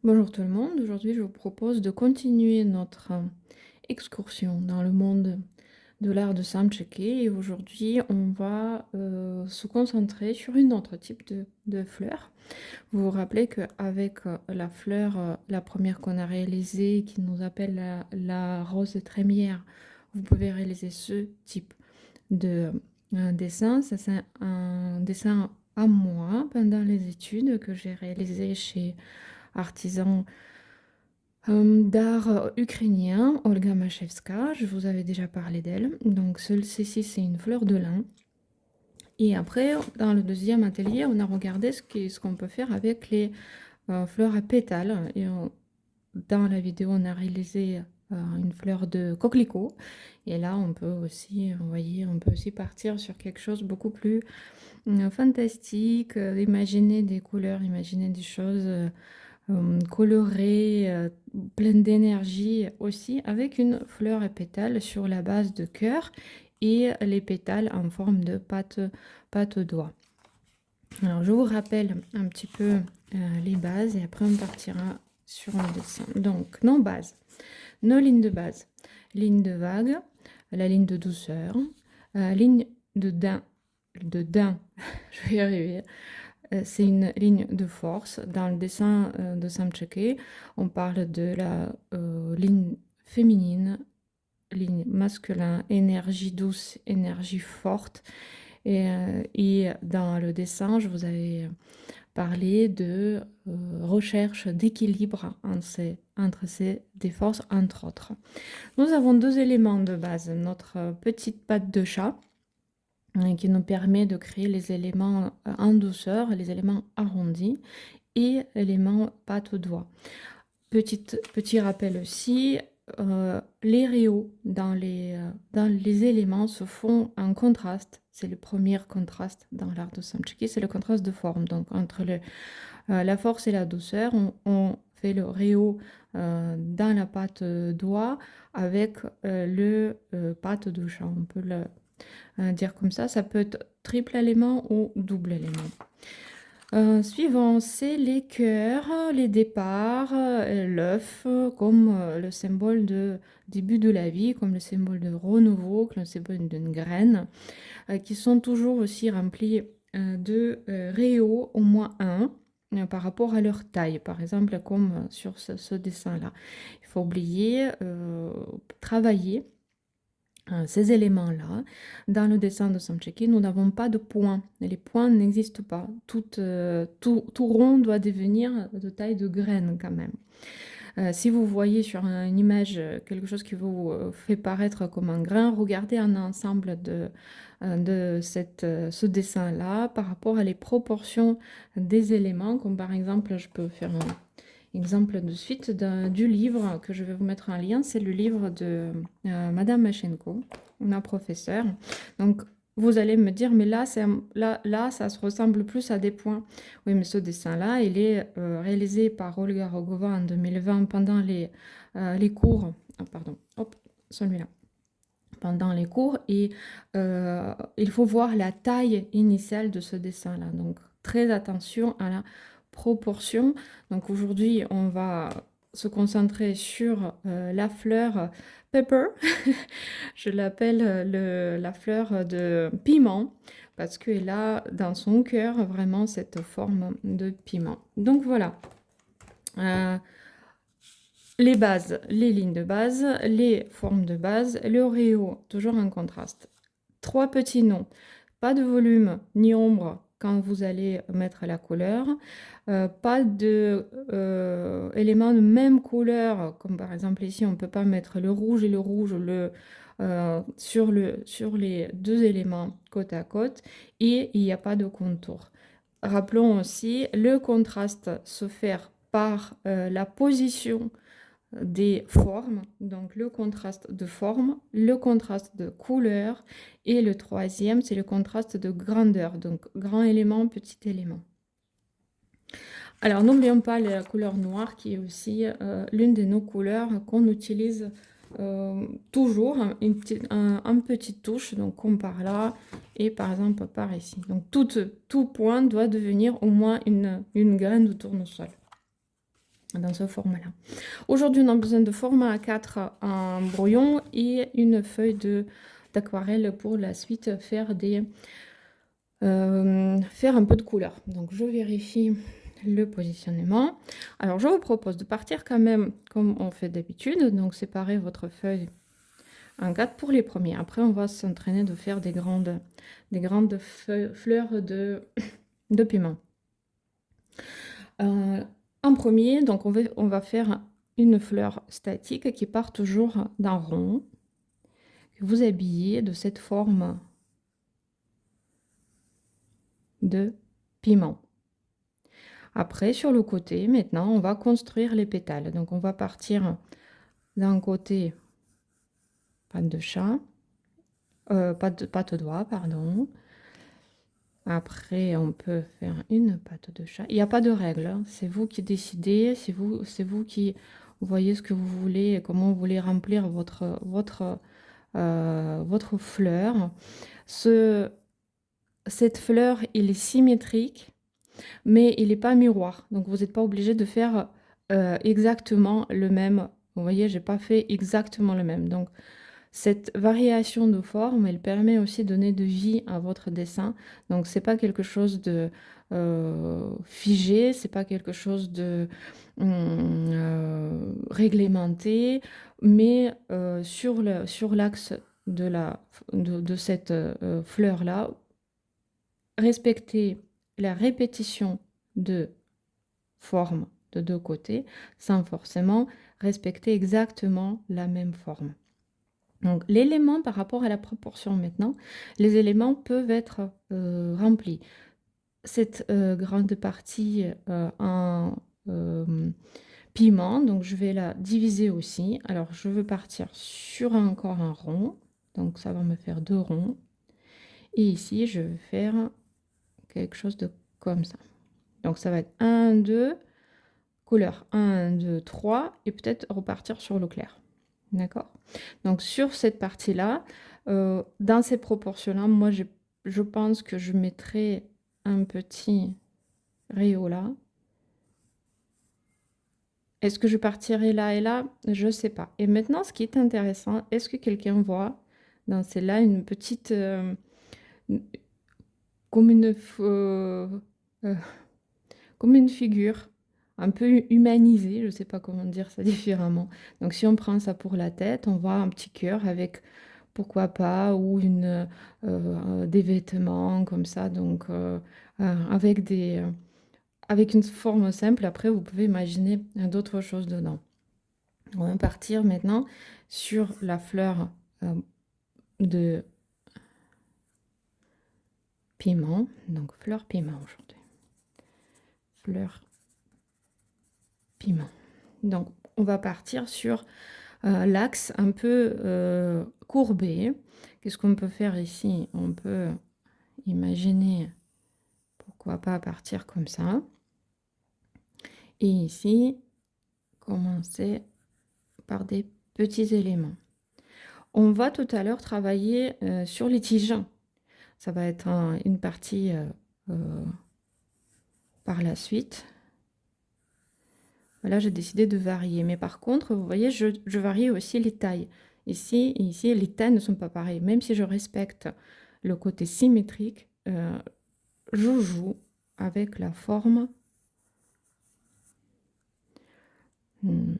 Bonjour tout le monde, aujourd'hui je vous propose de continuer notre excursion dans le monde de l'art de Samtcheke et aujourd'hui on va se concentrer sur une autre type de fleur. Vous vous rappelez qu'avec la fleur, la première qu'on a réalisée qui nous appelle la rose trémière, vous pouvez réaliser ce type de dessin. Ça c'est un dessin à moi pendant les études que j'ai réalisé chez Artisan d'art ukrainien, Olga Machevska, je vous avais déjà parlé d'elle. Donc celle-ci, c'est une fleur de lin. Et après, dans le deuxième atelier, on a regardé ce qu'on peut faire avec les fleurs à pétales. Dans la vidéo, on a réalisé une fleur de coquelicot. Et là, on peut aussi, vous voyez, on peut aussi partir sur quelque chose beaucoup plus fantastique, imaginer des couleurs, imaginer des choses colorée, pleine d'énergie aussi, avec une fleur et pétales sur la base de cœur et les pétales en forme de pâte d'oie. Alors, je vous rappelle un petit peu les bases et après on partira sur le dessin. Donc, nos bases, nos lignes de base, ligne de vague, la ligne de douceur, ligne de daim, je vais y arriver, c'est une ligne de force. Dans le dessin de Samtcheke, on parle de la ligne féminine, ligne masculine, énergie douce, énergie forte. Et dans le dessin, je vous avais parlé de recherche d'équilibre entre ces deux forces, entre autres. Nous avons deux éléments de base. Notre petite patte de chat qui nous permet de créer les éléments en douceur, les éléments arrondis et éléments pâte doigt. Petit rappel aussi, les rayons dans les éléments se font en contraste. C'est le premier contraste dans l'art de Samtcheke, c'est le contraste de forme. Donc entre la force et la douceur, on fait le rayon dans la pâte doigt avec le pâte de chat. On peut le dire comme ça peut être triple élément ou double élément. Suivant, c'est les cœurs, les départs, l'œuf, comme le symbole de début de la vie, comme le symbole de renouveau, comme le symbole d'une graine, qui sont toujours aussi remplis de rayons, au moins un, par rapport à leur taille, par exemple, comme sur ce dessin-là. Il faut oublier, travailler ces éléments-là. Dans le dessin de Samtcheke, nous n'avons pas de points. Les points n'existent pas. Tout rond doit devenir de taille de graine quand même. Si vous voyez sur une image quelque chose qui vous fait paraître comme un grain, regardez un ensemble de ce dessin-là par rapport à les proportions des éléments, comme par exemple, je peux faire un exemple de suite du livre que je vais vous mettre en lien. C'est le livre de Madame Machenko, ma professeure. Donc, vous allez me dire, mais là, ça se ressemble plus à des points. Oui, mais ce dessin-là, il est réalisé par Olga Rogova en 2020 pendant les cours. Ah, pardon, hop, celui-là. Pendant les cours. Et il faut voir la taille initiale de ce dessin-là. Donc, très attention à la proportion. Donc, aujourd'hui, on va se concentrer sur la fleur pepper. Je l'appelle la fleur de piment parce qu'elle a dans son cœur vraiment cette forme de piment. Donc voilà, les bases, les lignes de base, les formes de base, le rayon, toujours en contraste. Trois petits noms, pas de volume ni ombre quand vous allez mettre la couleur, pas de éléments de même couleur, comme par exemple ici on ne peut pas mettre le rouge et le rouge sur les deux éléments côte à côte, et il n'y a pas de contour. Rappelons aussi, le contraste se fait par la position des formes, donc le contraste de forme, le contraste de couleur, et le troisième, c'est le contraste de grandeur, donc grand élément, petit élément. Alors, n'oublions pas la couleur noire, qui est aussi l'une de nos couleurs qu'on utilise toujours, une petite touche, donc comme par là, et par exemple par ici. Donc, tout point doit devenir au moins une graine de tournesol. dans ce format-là. Aujourd'hui, on a besoin de format A4 en brouillon et une feuille d'aquarelle pour la suite faire faire un peu de couleur. Donc, je vérifie le positionnement. Alors, je vous propose de partir quand même comme on fait d'habitude. Donc, séparez votre feuille en 4 pour les premiers. Après, on va s'entraîner de faire des grandes fleurs de piment. En premier, donc on va faire une fleur statique qui part toujours d'un rond. Vous habillez de cette forme de piment. Après, sur le côté, maintenant, on va construire les pétales. Donc, on va partir d'un côté, patte de chat, patte doigt, pardon. Après, on peut faire une patte de chat. Il n'y a pas de règle, hein. C'est vous qui décidez, c'est vous qui voyez ce que vous voulez, comment vous voulez remplir votre fleur. Cette fleur, il est symétrique, mais il n'est pas miroir. Donc, vous n'êtes pas obligé de faire exactement le même. Vous voyez, j'ai pas fait exactement le même. Donc, cette variation de forme, elle permet aussi de donner de vie à votre dessin. Donc, c'est pas quelque chose de figé, c'est pas quelque chose de réglementé, mais sur l'axe de cette fleur-là, respecter la répétition de formes de deux côtés sans forcément respecter exactement la même forme. Donc, l'élément par rapport à la proportion maintenant, les éléments peuvent être remplis. Cette grande partie en piment, donc je vais la diviser aussi. Alors, je veux partir sur encore un rond, donc ça va me faire 2 ronds. Et ici, je vais faire quelque chose de comme ça. Donc, ça va être 1, 2, couleur 1, 2, 3, et peut-être repartir sur le clair. D'accord? Donc, sur cette partie-là, dans ces proportions-là, moi, je pense que je mettrai un petit rayon là. Est-ce que je partirai là et là? Je ne sais pas. Et maintenant, ce qui est intéressant, est-ce que quelqu'un voit dans celle-là une petite... comme une figure un peu humanisée, je ne sais pas comment dire ça différemment. Donc si on prend ça pour la tête, on voit un petit cœur avec, pourquoi pas, ou des vêtements comme ça, donc avec une forme simple. Après, vous pouvez imaginer d'autres choses dedans. On va partir maintenant sur la fleur de piment, donc fleur piment aujourd'hui. Fleur piment. Donc, on va partir sur l'axe un peu courbé. Qu'est-ce qu'on peut faire ici? On peut imaginer, pourquoi pas partir comme ça. Et ici, commencer par des petits éléments. On va tout à l'heure travailler sur les tiges. Ça va être une partie par la suite. Là, j'ai décidé de varier. Mais par contre, vous voyez, je varie aussi les tailles. Ici et ici, les tailles ne sont pas pareilles. Même si je respecte le côté symétrique, je joue avec la forme. On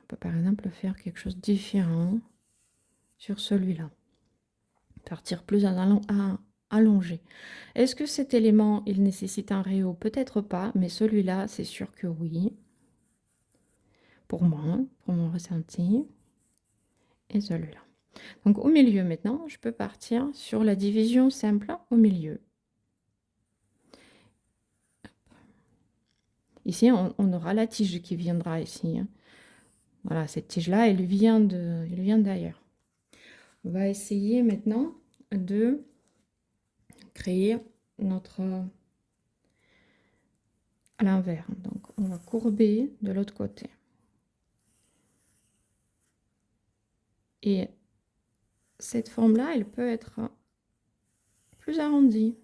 peut par exemple faire quelque chose de différent sur celui-là. Partir plus allongé. Est-ce que cet élément, il nécessite un rayon? Peut-être pas, mais celui-là, c'est sûr que oui. Pour moi, pour mon ressenti. Et celui-là. Donc au milieu maintenant, je peux partir sur la division simple au milieu. Ici, on aura la tige qui viendra ici. Voilà, cette tige-là, elle vient d'ailleurs. On va essayer maintenant de créer notre... à l'envers. Donc, on va courber de l'autre côté. Et cette forme-là, elle peut être plus arrondie.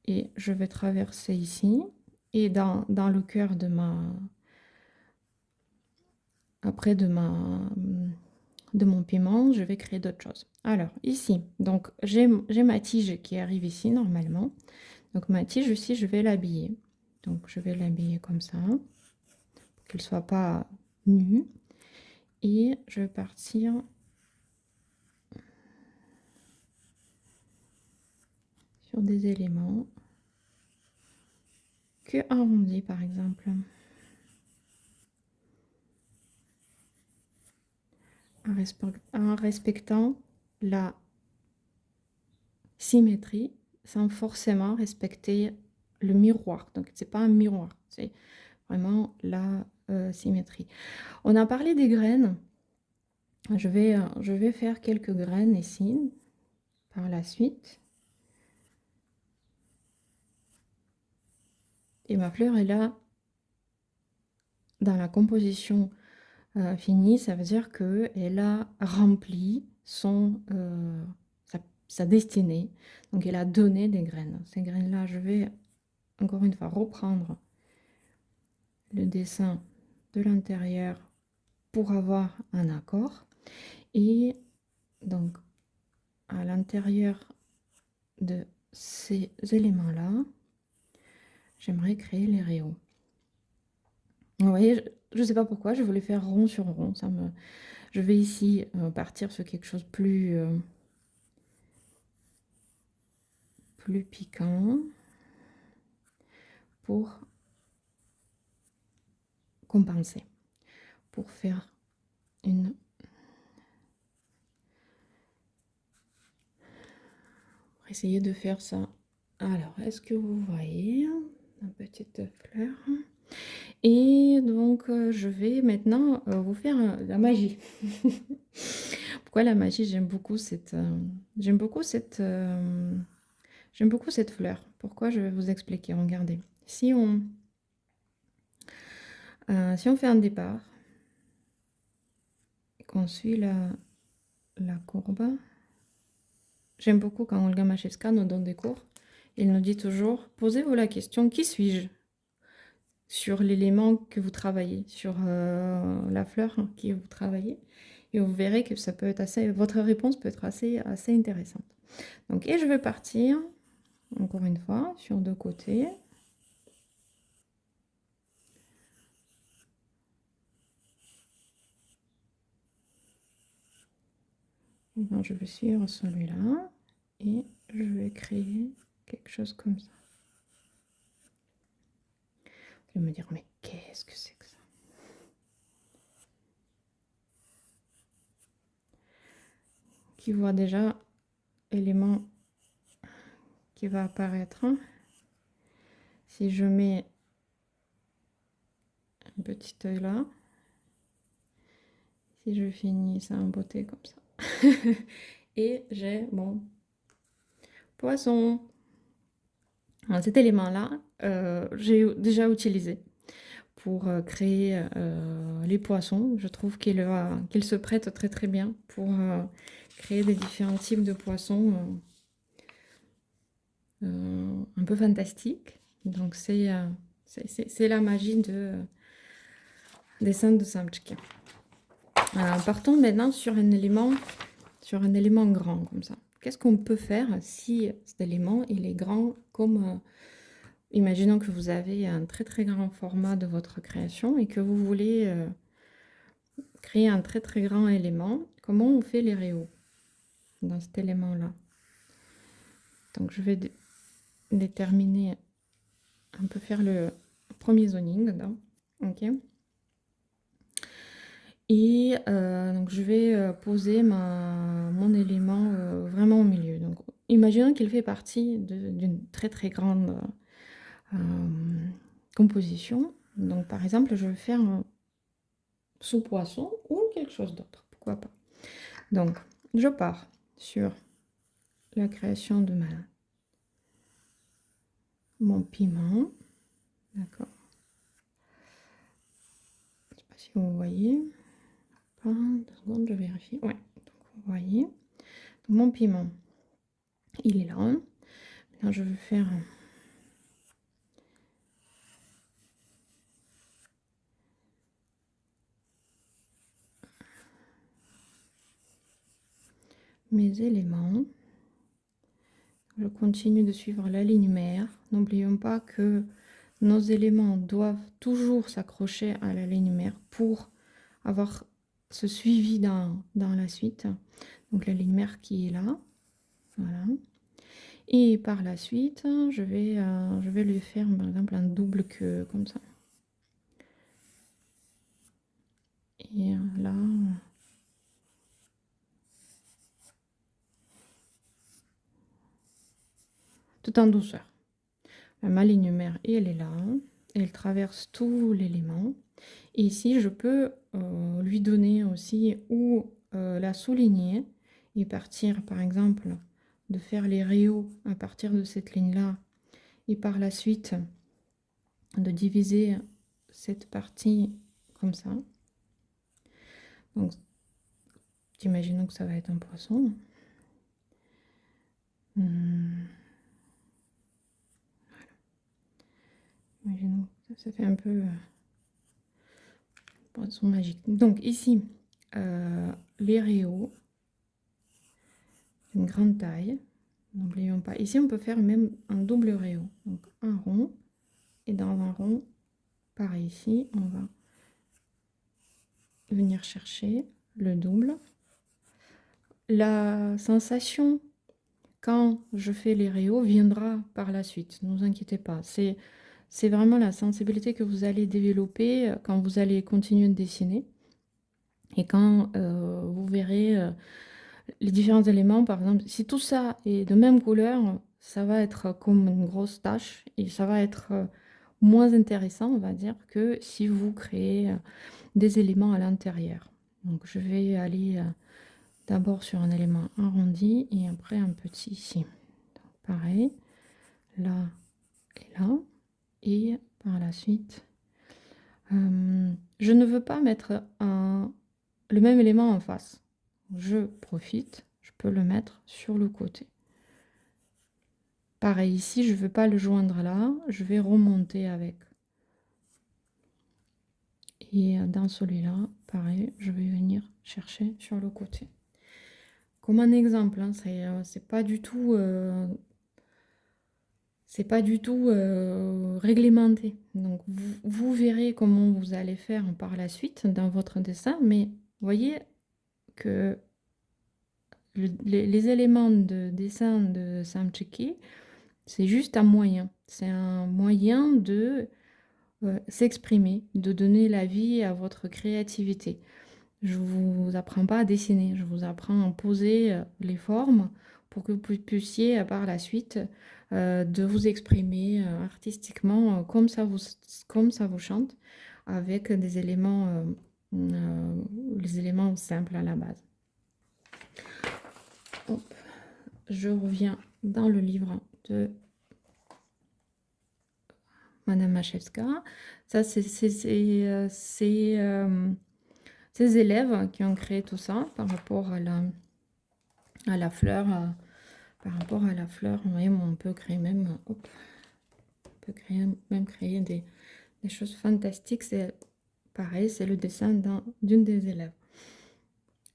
Et je vais traverser ici. Et dans le cœur de après de mon piment, je vais créer d'autres choses. Alors ici, donc j'ai ma tige qui arrive ici normalement. Donc ma tige aussi, je vais l'habiller. Donc je vais l'habiller comme ça, pour qu'elle ne soit pas nue. Et je vais partir sur des éléments que arrondis par exemple. En respectant la symétrie sans forcément respecter le miroir. Donc c'est pas un miroir, c'est vraiment la symétrie. On a parlé des graines. Je vais faire quelques graines ici par la suite. Et ma fleur est là dans la composition finie, ça veut dire qu'elle a rempli sa destinée. Donc elle a donné des graines. Ces graines-là, je vais encore une fois reprendre le dessin de l'intérieur pour avoir un accord. Et donc à l'intérieur de ces éléments-là, j'aimerais créer les rayons. Vous voyez, je ne sais pas pourquoi, je voulais faire rond sur rond. Je vais ici partir sur quelque chose plus piquant pour compenser, pour faire une... Pour essayer de faire ça. Alors, est-ce que vous voyez une petite fleur? Et donc, je vais maintenant vous faire la magie. Pourquoi la magie? J'aime beaucoup j'aime beaucoup cette fleur. Pourquoi? Je vais vous expliquer. Regardez. Si on fait un départ, et qu'on suit la courbe, j'aime beaucoup quand Olga Machevska nous donne des cours. Il nous dit toujours, posez-vous la question, qui suis-je? Sur l'élément que vous travaillez, sur la fleur que vous travaillez. Et vous verrez que ça peut être votre réponse peut être assez intéressante. Donc, et je vais partir, encore une fois, sur deux côtés. Maintenant, je vais suivre celui-là et je vais créer quelque chose comme ça. Vous allez me dire, mais qu'est-ce que c'est que ça? Qui voit déjà l'élément qui va apparaître. Si je mets un petit œil là, si je finis ça en beauté comme ça, et j'ai mon poisson. Alors, cet élément-là, j'ai déjà utilisé pour créer les poissons. Je trouve qu'il se prête très très bien pour créer des différents types de poissons un peu fantastiques. Donc c'est la magie des scènes de Samtchik. Partons maintenant sur un élément grand comme ça. Qu'est-ce qu'on peut faire si cet élément il est grand comme... imaginons que vous avez un très très grand format de votre création et que vous voulez créer un très très grand élément. Comment on fait les rayons dans cet élément-là? Donc je vais déterminer, un peu faire le premier zoning dedans. Ok. Et donc je vais poser mon élément vraiment au milieu. Donc imaginons qu'il fait partie d'une très très grande composition. Donc par exemple, je vais faire un sous-poisson ou quelque chose d'autre. Pourquoi pas? Donc je pars sur la création de mon piment. D'accord. Je ne sais pas si vous voyez. Pas, 2 secondes, je vérifie. Ouais, donc vous voyez. Donc, mon piment, il est là. Maintenant, je vais faire mes éléments. Je continue de suivre la ligne mère. N'oublions pas que nos éléments doivent toujours s'accrocher à la ligne mère pour avoir ce suivi dans la suite. Donc la ligne mère qui est là. Voilà. Et par la suite, je vais lui faire par exemple un double queue comme ça. Et là, tout en douceur. Ma ligne mère, elle est là. Elle traverse tout l'élément. Et ici, je peux lui donner aussi ou la souligner et partir, par exemple, de faire les rayos à partir de cette ligne-là. Et par la suite, de diviser cette partie comme ça. Donc, imaginons que ça va être un poisson. Voilà. Imaginons que ça fait un peu poisson magique. Donc ici, les rayos d'une grande taille. N'oublions pas. Ici, on peut faire même un double rayon. Donc un rond. Et dans un rond, pareil ici, on va venir chercher le double. La sensation quand je fais les rayos viendra par la suite. Ne vous inquiétez pas. C'est vraiment la sensibilité que vous allez développer quand vous allez continuer de dessiner. Et quand vous verrez les différents éléments, par exemple, si tout ça est de même couleur, ça va être comme une grosse tache et ça va être moins intéressant, on va dire, que si vous créez des éléments à l'intérieur. Donc je vais aller d'abord sur un élément arrondi et après un petit ici. Donc, pareil, là et là. Et par la suite, je ne veux pas mettre le même élément en face. Je profite, je peux le mettre sur le côté. Pareil ici, je ne veux pas le joindre là, je vais remonter avec. Et dans celui-là, pareil, je vais venir chercher sur le côté. Comme un exemple, hein, c'est pas du tout, réglementé. Donc vous verrez comment vous allez faire par la suite dans votre dessin, mais voyez que les éléments de dessin de Sam Cheki, c'est juste un moyen. C'est un moyen de s'exprimer, de donner la vie à votre créativité. Je ne vous apprends pas à dessiner, je vous apprends à poser les formes pour que vous puissiez par la suite de vous exprimer artistiquement comme ça vous chante, avec des éléments, les éléments simples à la base. Hop. Je reviens dans le livre de Madame Machewska. Ça, c'est ces élèves qui ont créé tout ça par rapport à la fleur. Par rapport à la fleur, on peut créer même, hop, on peut créer des choses fantastiques. C'est pareil, c'est le dessin d'une des élèves.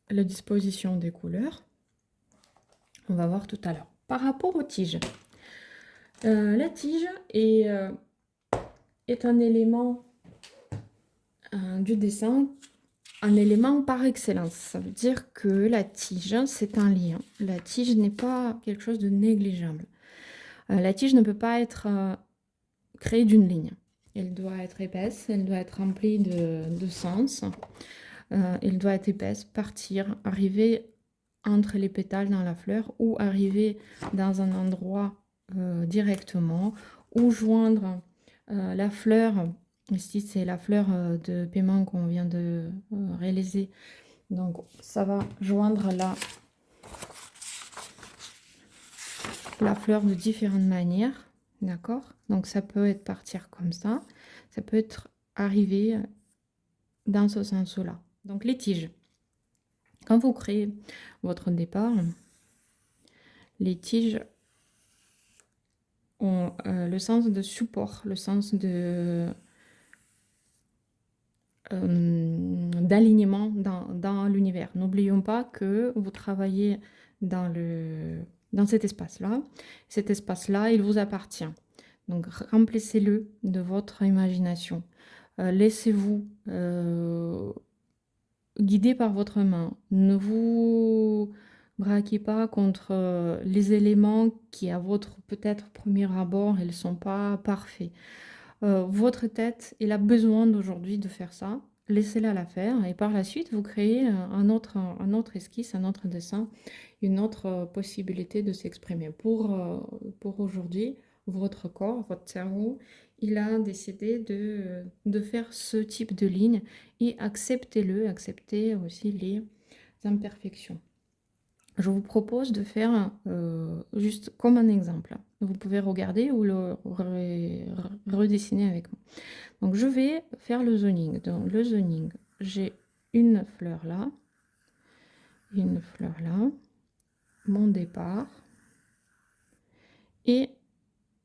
La disposition des couleurs, on va voir tout à l'heure. Par rapport aux tiges, la tige est un élément du dessin, un élément par excellence. Ça veut dire que la tige, c'est un lien. La tige n'est pas quelque chose de négligeable. La tige ne peut pas être créée d'une ligne. Elle doit être épaisse, elle doit être remplie de sens. Elle doit être épaisse, partir, arriver entre les pétales dans la fleur ou arriver dans un endroit directement ou joindre la fleur. Ici, c'est la fleur de paiement qu'on vient de réaliser. Donc, ça va joindre la fleur de différentes manières. D'accord? Donc, ça peut être partir comme ça. Ça peut être arriver dans ce sens-là. Donc, les tiges. Quand vous créez votre départ, les tiges ont le sens de support, le sens d'alignement dans l'univers. N'oublions pas que vous travaillez dans cet espace-là. Cet espace-là, il vous appartient. Donc remplissez-le de votre imagination. Laissez-vous guider par votre main. Ne vous braquez pas contre les éléments qui, à votre peut-être premier abord, ils ne sont pas parfaits. Votre tête, elle a besoin d'aujourd'hui de faire ça. Laissez-la la faire et par la suite, vous créez un autre esquisse, un autre dessin, une autre possibilité de s'exprimer. Pour aujourd'hui, votre corps, votre cerveau, il a décidé de faire ce type de ligne et acceptez-le, acceptez aussi les imperfections. Je vous propose de faire juste comme un exemple. Vous pouvez regarder ou le redessiner avec moi. Donc, je vais faire le zoning. Dans le zoning, j'ai une fleur là, mon départ et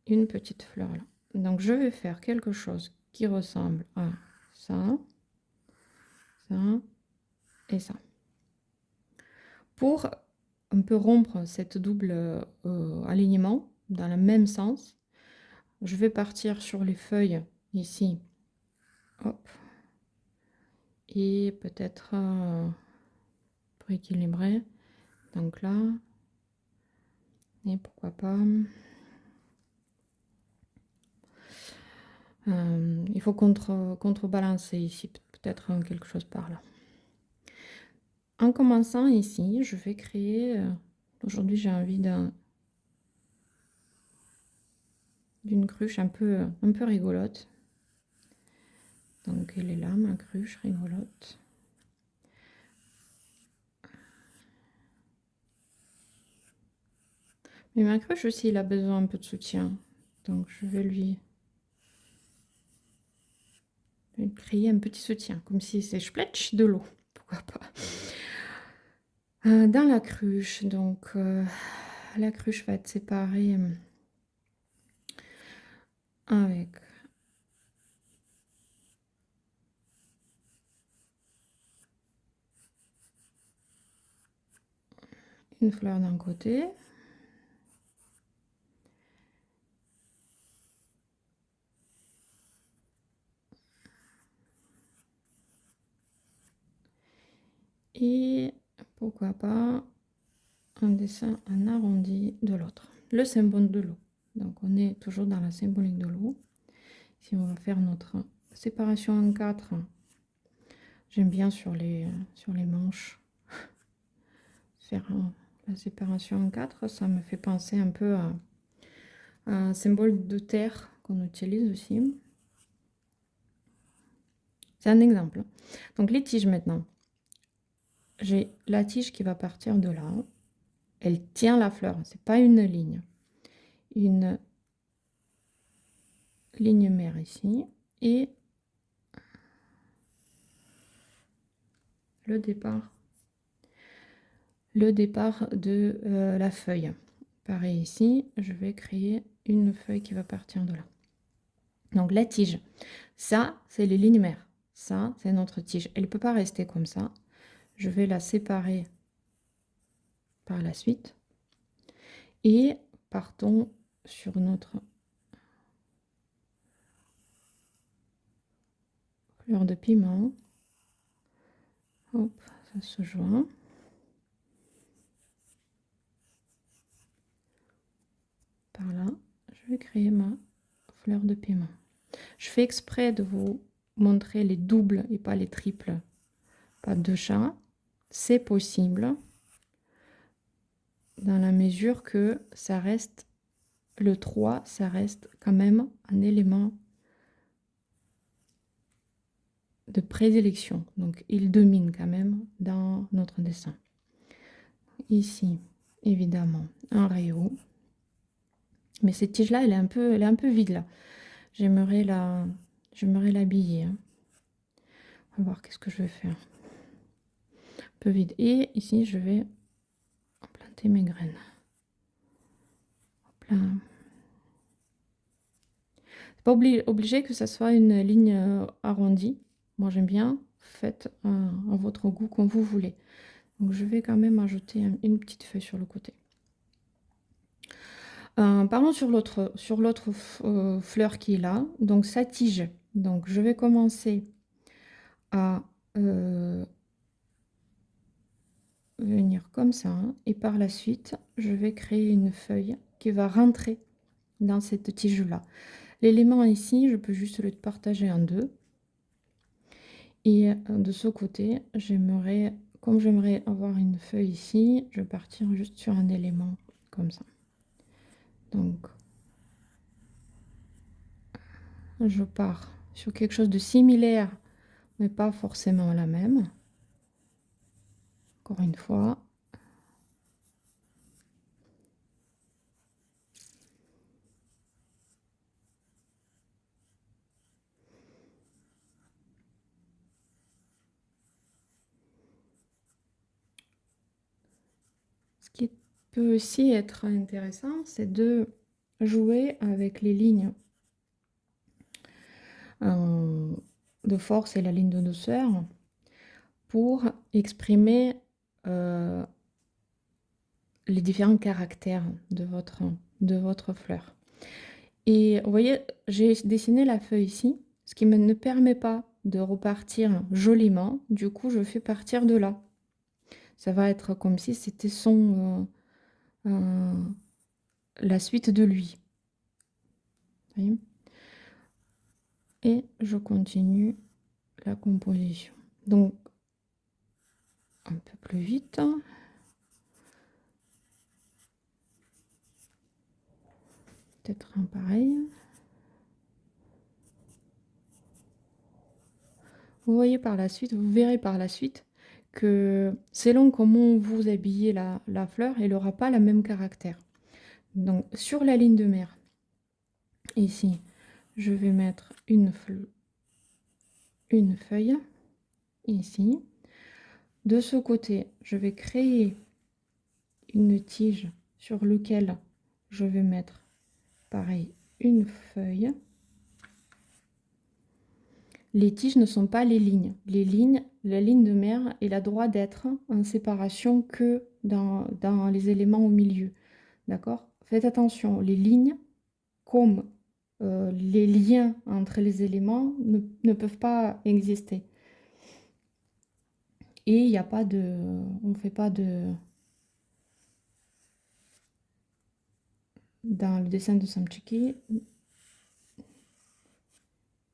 une petite fleur là. Donc, je vais faire quelque chose qui ressemble à ça, ça et ça. Pour un peu rompre cette double alignement dans le même sens, je vais partir sur les feuilles ici. Hop. Et peut-être pour équilibrer. Donc là. Et pourquoi pas. Il faut contrebalancer ici. Peut-être quelque chose par là. En commençant ici, je vais créer... Aujourd'hui, j'ai envie d'une cruche un peu rigolote. Donc, elle est là, ma cruche rigolote. Mais ma cruche aussi, il a besoin un peu de soutien. Donc, je vais lui créer un petit soutien, comme si c'est spletch de l'eau. Pourquoi pas. Dans la cruche, donc, la cruche va être séparée avec une fleur d'un côté. Et pourquoi pas un dessin en arrondi de l'autre. Le symbole de l'eau. Donc on est toujours dans la symbolique de l'eau. Si on va faire notre séparation en 4, j'aime bien sur les manches faire la séparation en 4. Ça me fait penser un peu à un symbole de terre qu'on utilise aussi. C'est un exemple. Donc les tiges maintenant. J'ai la tige qui va partir de là. Elle tient la fleur, c'est pas une ligne. Une ligne mère ici et le départ de la feuille. Pareil ici, je vais créer une feuille qui va partir de là. Donc la tige, ça c'est les lignes mères. Ça c'est notre tige. Elle ne peut pas rester comme ça. Je vais la séparer par la suite. Et partons sur notre fleur de piment. Hop, ça se joint. Par là, je vais créer ma fleur de piment. Je fais exprès de vous montrer les doubles et pas les triples pas de chat. C'est possible dans la mesure que ça reste le 3, ça reste quand même un élément de prédilection. Donc, il domine quand même dans notre dessin. Ici, évidemment, un rayon. Mais cette tige-là, elle est un peu vide là. J'aimerais l'habiller. Hein. On va voir qu'est-ce que je vais faire. Un peu vide. Et ici, je vais planter mes graines. Hop là. C'est pas obligé que ça soit une ligne arrondie. Moi, j'aime bien. Faites à votre goût comme vous voulez. Donc je vais quand même ajouter une petite feuille sur le côté. Parlons sur l'autre fleur qui est là, donc sa tige. Donc je vais commencer à venir comme ça, hein, et par la suite, je vais créer une feuille qui va rentrer dans cette tige-là. L'élément ici, je peux juste le partager en deux. Et de ce côté, comme j'aimerais avoir une feuille ici, je vais partir juste sur un élément comme ça. Donc, je pars sur quelque chose de similaire, mais pas forcément la même. Encore une fois. Ce qui peut aussi être intéressant, c'est de jouer avec les lignes de force et la ligne de douceur pour exprimer les différents caractères de votre fleur. Et vous voyez, j'ai dessiné la feuille ici, ce qui ne permet pas de repartir joliment. Du coup, je fais partir de là. Ça va être comme si c'était la suite de lui. Vous voyez? Et je continue la composition. Donc, un peu plus vite. Peut-être un pareil. Vous voyez par la suite, vous verrez par la suite que selon comment vous habillez la fleur, elle n'aura pas le même caractère. Donc, sur la ligne de mer, ici, je vais mettre une feuille, ici. De ce côté, je vais créer une tige sur laquelle je vais mettre, pareil, une feuille. Les tiges ne sont pas les lignes. La ligne de mer, elle a droit d'être en séparation que dans les éléments au milieu. D'accord? Faites attention, les lignes, comme les liens entre les éléments, ne peuvent pas exister. Et il n'y a pas de... On ne fait pas de... Dans le dessin de Samchiki,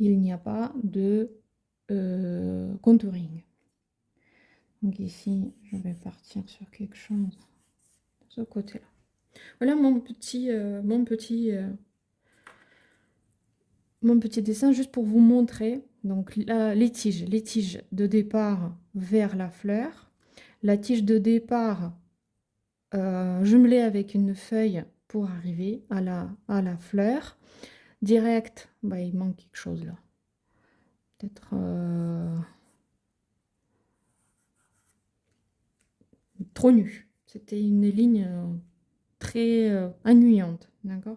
il n'y a pas de contouring. Donc ici, je vais partir sur quelque chose de ce côté-là. Voilà mon petit dessin juste pour vous montrer donc les tiges de départ vers la fleur, la tige de départ jumelée avec une feuille pour arriver à la fleur. Direct, bah, il manque quelque chose là. Peut-être trop nu. C'était une ligne très ennuyante, d'accord?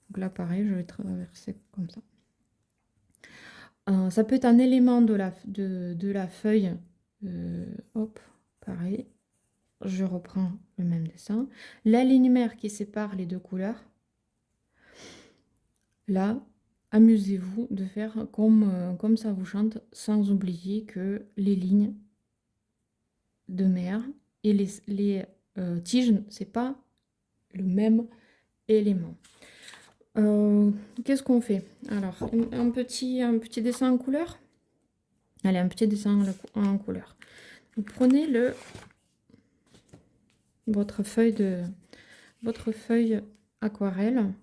Donc là, pareil, je vais traverser comme ça. Ça peut être un élément de la feuille. Hop, pareil. Je reprends le même dessin. La ligne mère qui sépare les deux couleurs. Là, amusez-vous de faire comme ça vous chante, sans oublier que les lignes de mer et les tiges, c'est pas le même élément. Qu'est-ce qu'on fait? Alors, un petit dessin en couleur. Allez, un petit dessin en couleur. Vous prenez votre feuille aquarelle,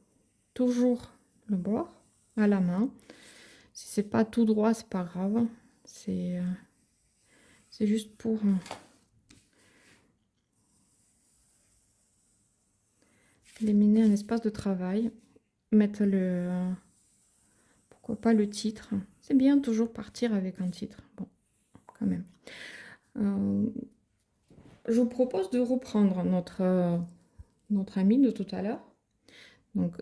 toujours le bord à la main. Si c'est pas tout droit, c'est pas grave. C'est juste pour éliminer un espace de travail. Mettre pourquoi pas le titre. C'est bien toujours partir avec un titre. Bon, quand même. Je vous propose de reprendre notre ami de tout à l'heure. Donc,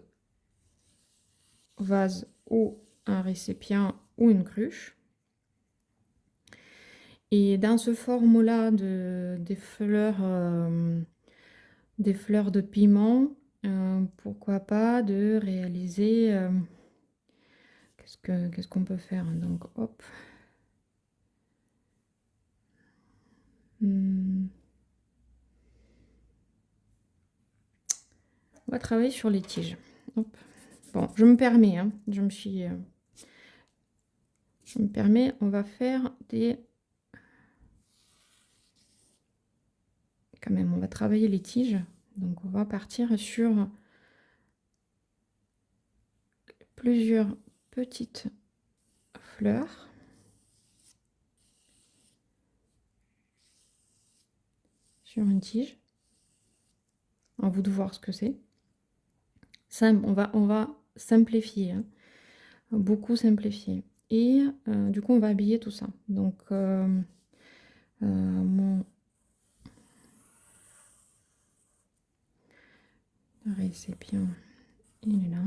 vase ou un récipient ou une cruche. Et dans ce forme-là des fleurs de piment, pourquoi pas de réaliser, qu'est-ce qu'on peut faire? Donc hop. Mmh. On va travailler sur les tiges. Hop. Bon, je me permets, hein, je me permets, on va faire des quand même, on va travailler les tiges. Donc on va partir sur plusieurs petites fleurs. Sur une tige. À vous de voir ce que c'est. Simple, on va simplifier, hein, beaucoup simplifier. Et du coup, on va habiller tout ça. Donc, mon récipient, il est là.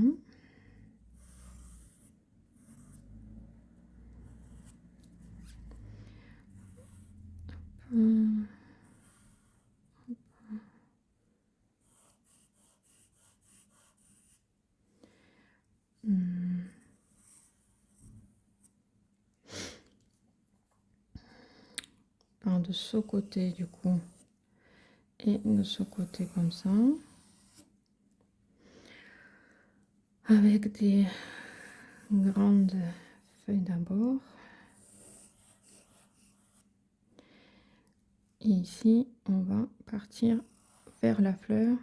Par de ce côté, du coup, et de ce côté comme ça. Avec des grandes feuilles d'abord. Et ici, on va partir vers la fleur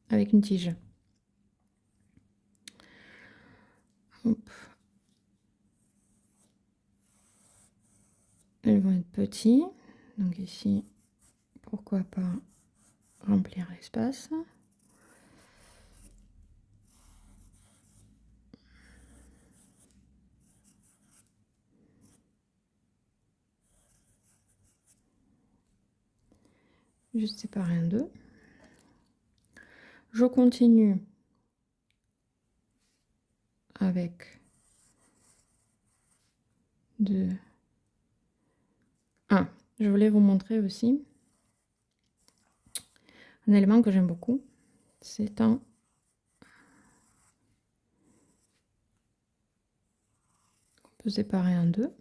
avec une tige. Hop. Elles vont être petits. Donc ici, pourquoi pas remplir l'espace. Juste séparer en deux. Je continue avec deux. Ah, je voulais vous montrer aussi un élément que j'aime beaucoup. C'est un qu'on peut séparer en deux.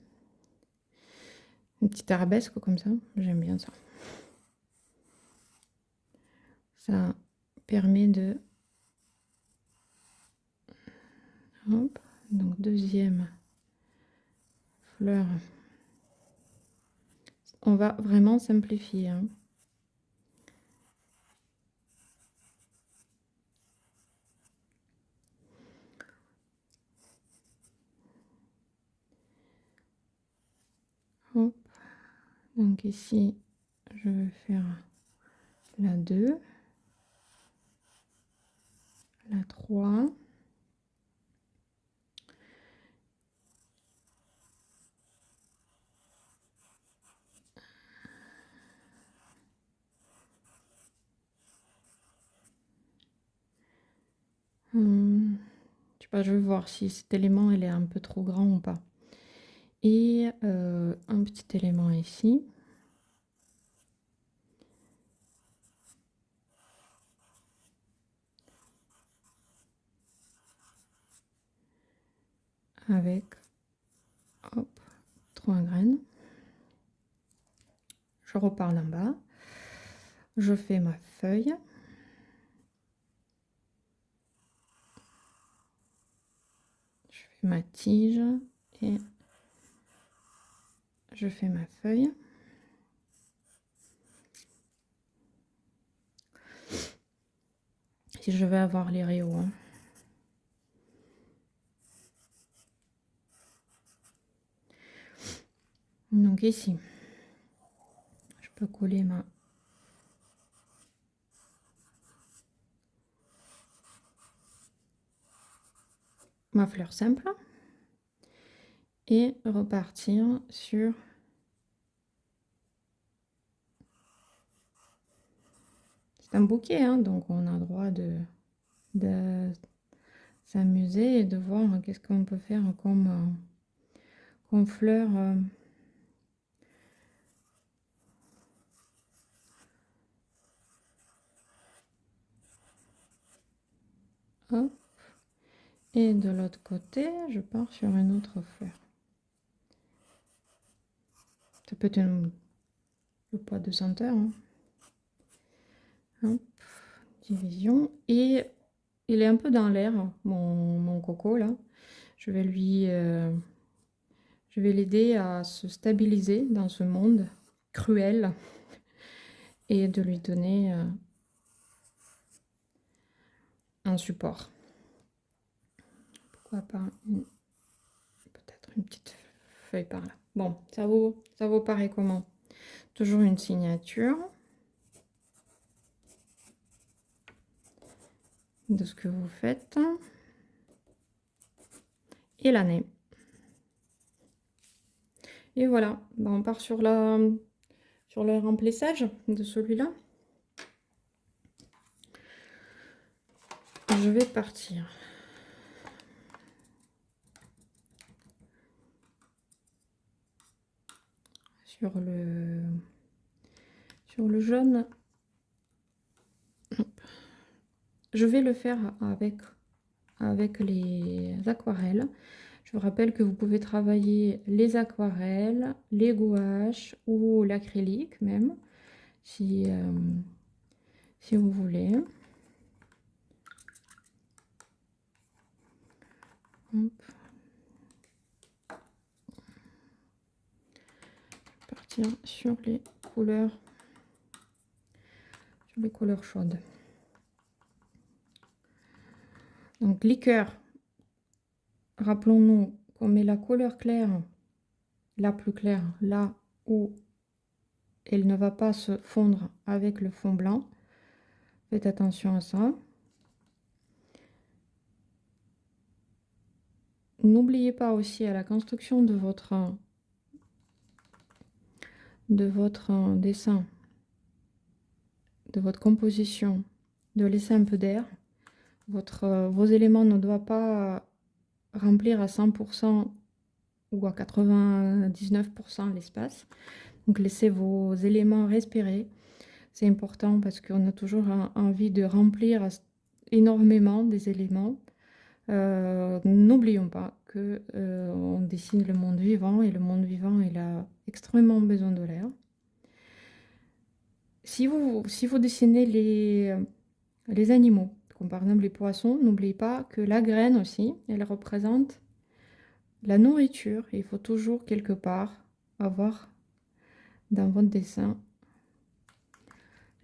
Une petite arabesque comme ça, j'aime bien ça. Ça permet de... Hop, donc deuxième fleur. On va vraiment simplifier, hein. Hop. Donc ici, je vais faire la 2, la 3. Je sais pas, je vais voir si cet élément il est un peu trop grand ou pas. Et un petit élément ici. Avec, hop, 3 graines. Je repars d'en bas. Je fais ma feuille. Je fais ma tige et je fais ma feuille. Si je vais avoir les rayons, hein. Donc ici, je peux coller ma fleur simple et repartir sur c'est un bouquet, hein, donc on a le droit de s'amuser et de voir qu'est-ce qu'on peut faire comme confleure. Hop. Et de l'autre côté, je pars sur une autre fleur. Ça peut être le poids de senteur. Hein. Hop. Division. Et il est un peu dans l'air, mon coco là. Je vais l'aider à se stabiliser dans ce monde cruel et de lui donner un support. Pourquoi pas peut-être une petite feuille par là. Bon, ça vous paraît comment? Toujours une signature de ce que vous faites. Et l'année. Et voilà, ben, on part sur le remplissage de celui-là. Je vais partir sur le jaune. Je vais le faire avec les aquarelles. Je vous rappelle que vous pouvez travailler les aquarelles, les gouaches ou l'acrylique même, si vous voulez. Hop. Partir sur les couleurs chaudes. Donc liqueur, rappelons-nous qu'on met la couleur claire, la plus claire, là où elle ne va pas se fondre avec le fond blanc. Faites attention à ça. N'oubliez pas aussi à la construction de votre dessin, de votre composition, de laisser un peu d'air. Vos éléments ne doivent pas remplir à 100% ou à 99% l'espace. Donc laissez vos éléments respirer. C'est important parce qu'on a toujours envie de remplir énormément des éléments. N'oublions pas que on dessine le monde vivant et le monde vivant, il a extrêmement besoin de l'air. Si vous dessinez les animaux, comme par exemple les poissons, n'oubliez pas que la graine aussi, elle représente la nourriture. Il faut toujours quelque part avoir dans votre dessin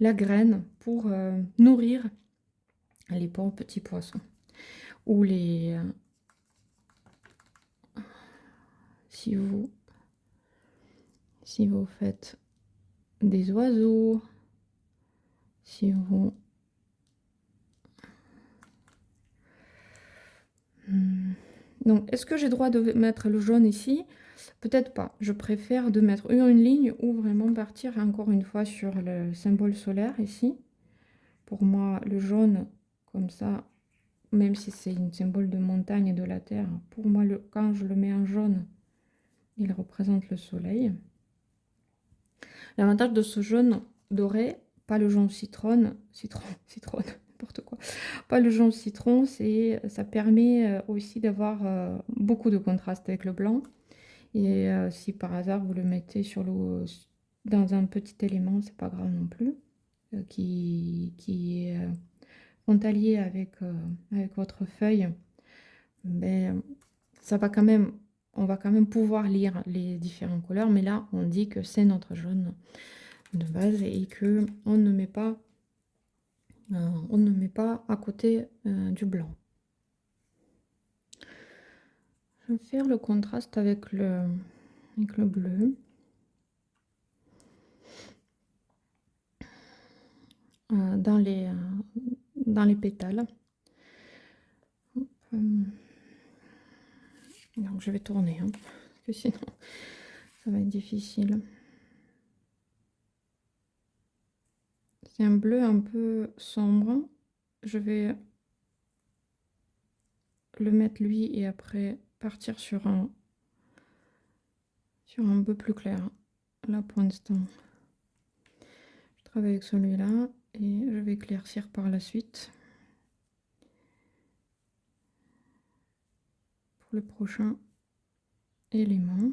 la graine pour nourrir les pauvres petits poissons. Ou si vous faites des oiseaux, si vous donc est-ce que j'ai droit de mettre le jaune ici? Peut-être pas. Je préfère de mettre une ligne ou vraiment partir encore une fois sur le symbole solaire ici. Pour moi, le jaune, comme ça, même si c'est un symbole de montagne et de la terre, pour moi, quand je le mets en jaune, il représente le soleil. L'avantage de ce jaune doré, pas le jaune citron, n'importe quoi, pas le jaune citron, ça permet aussi d'avoir beaucoup de contraste avec le blanc. Et si par hasard vous le mettez dans un petit élément, c'est pas grave non plus, qui est frontalier avec votre feuille, ben, on va quand même pouvoir lire les différentes couleurs, mais là on dit que c'est notre jaune de base et que on ne met pas à côté du blanc. Je vais faire le contraste avec le bleu. Dans les pétales. Donc je vais tourner, hein, parce que sinon ça va être difficile. C'est un bleu un peu sombre. Je vais le mettre lui et après partir sur un sur un peu plus clair. Là pour l'instant, je travaille avec celui-là et je vais éclaircir par la suite pour le prochain élément.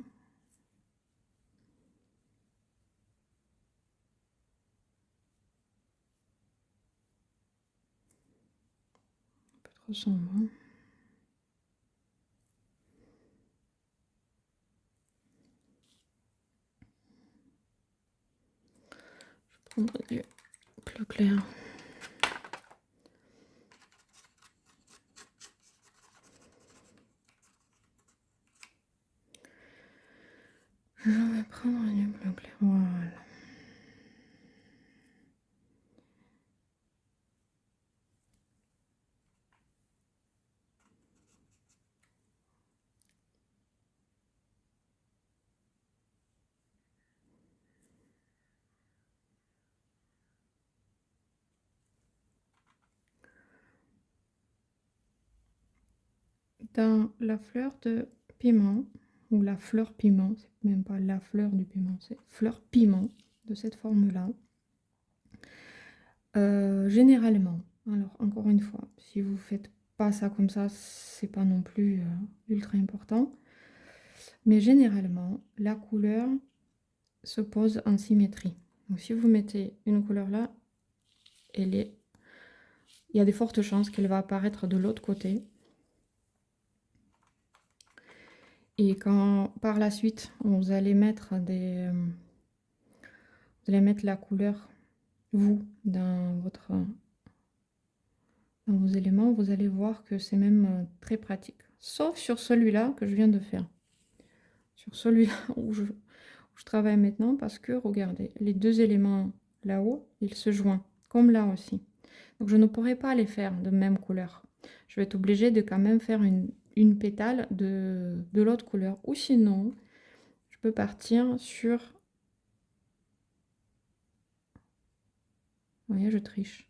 Pas trop sombre. Hein. Je vais prendre du plus clair. Je vais prendre du plus clair. Voilà. Dans la fleur de piment, ou la fleur piment, c'est même pas la fleur du piment, c'est fleur piment de cette forme-là. Généralement, alors encore une fois, si vous faites pas ça comme ça, c'est pas non plus ultra important. Mais généralement, la couleur se pose en symétrie. Donc si vous mettez une couleur là, il y a des fortes chances qu'elle va apparaître de l'autre côté. Et quand par la suite, vous allez mettre la couleur, vous, dans vos éléments, vous allez voir que c'est même très pratique. Sauf sur celui-là que je viens de faire. Sur celui-là où je travaille maintenant, parce que, regardez, les deux éléments là-haut, ils se joignent, comme là aussi. Donc je ne pourrai pas les faire de même couleur. Je vais être obligée de quand même faire une pétale de l'autre couleur. Ou sinon, je peux partir sur... Vous voyez, je triche.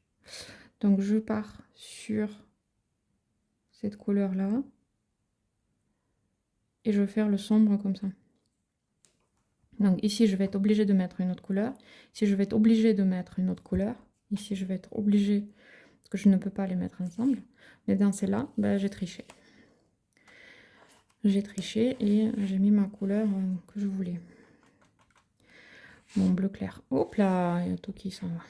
Donc je pars sur cette couleur-là. Et je vais faire le sombre comme ça. Donc ici, je vais être obligée de mettre une autre couleur. Ici, je vais être obligée de mettre une autre couleur. Ici, je vais être obligée, parce que je ne peux pas les mettre ensemble. Mais dans celle-là, ben, j'ai triché. J'ai triché et j'ai mis ma couleur que je voulais. Mon bleu clair. Hop là, il y a tout qui s'en va.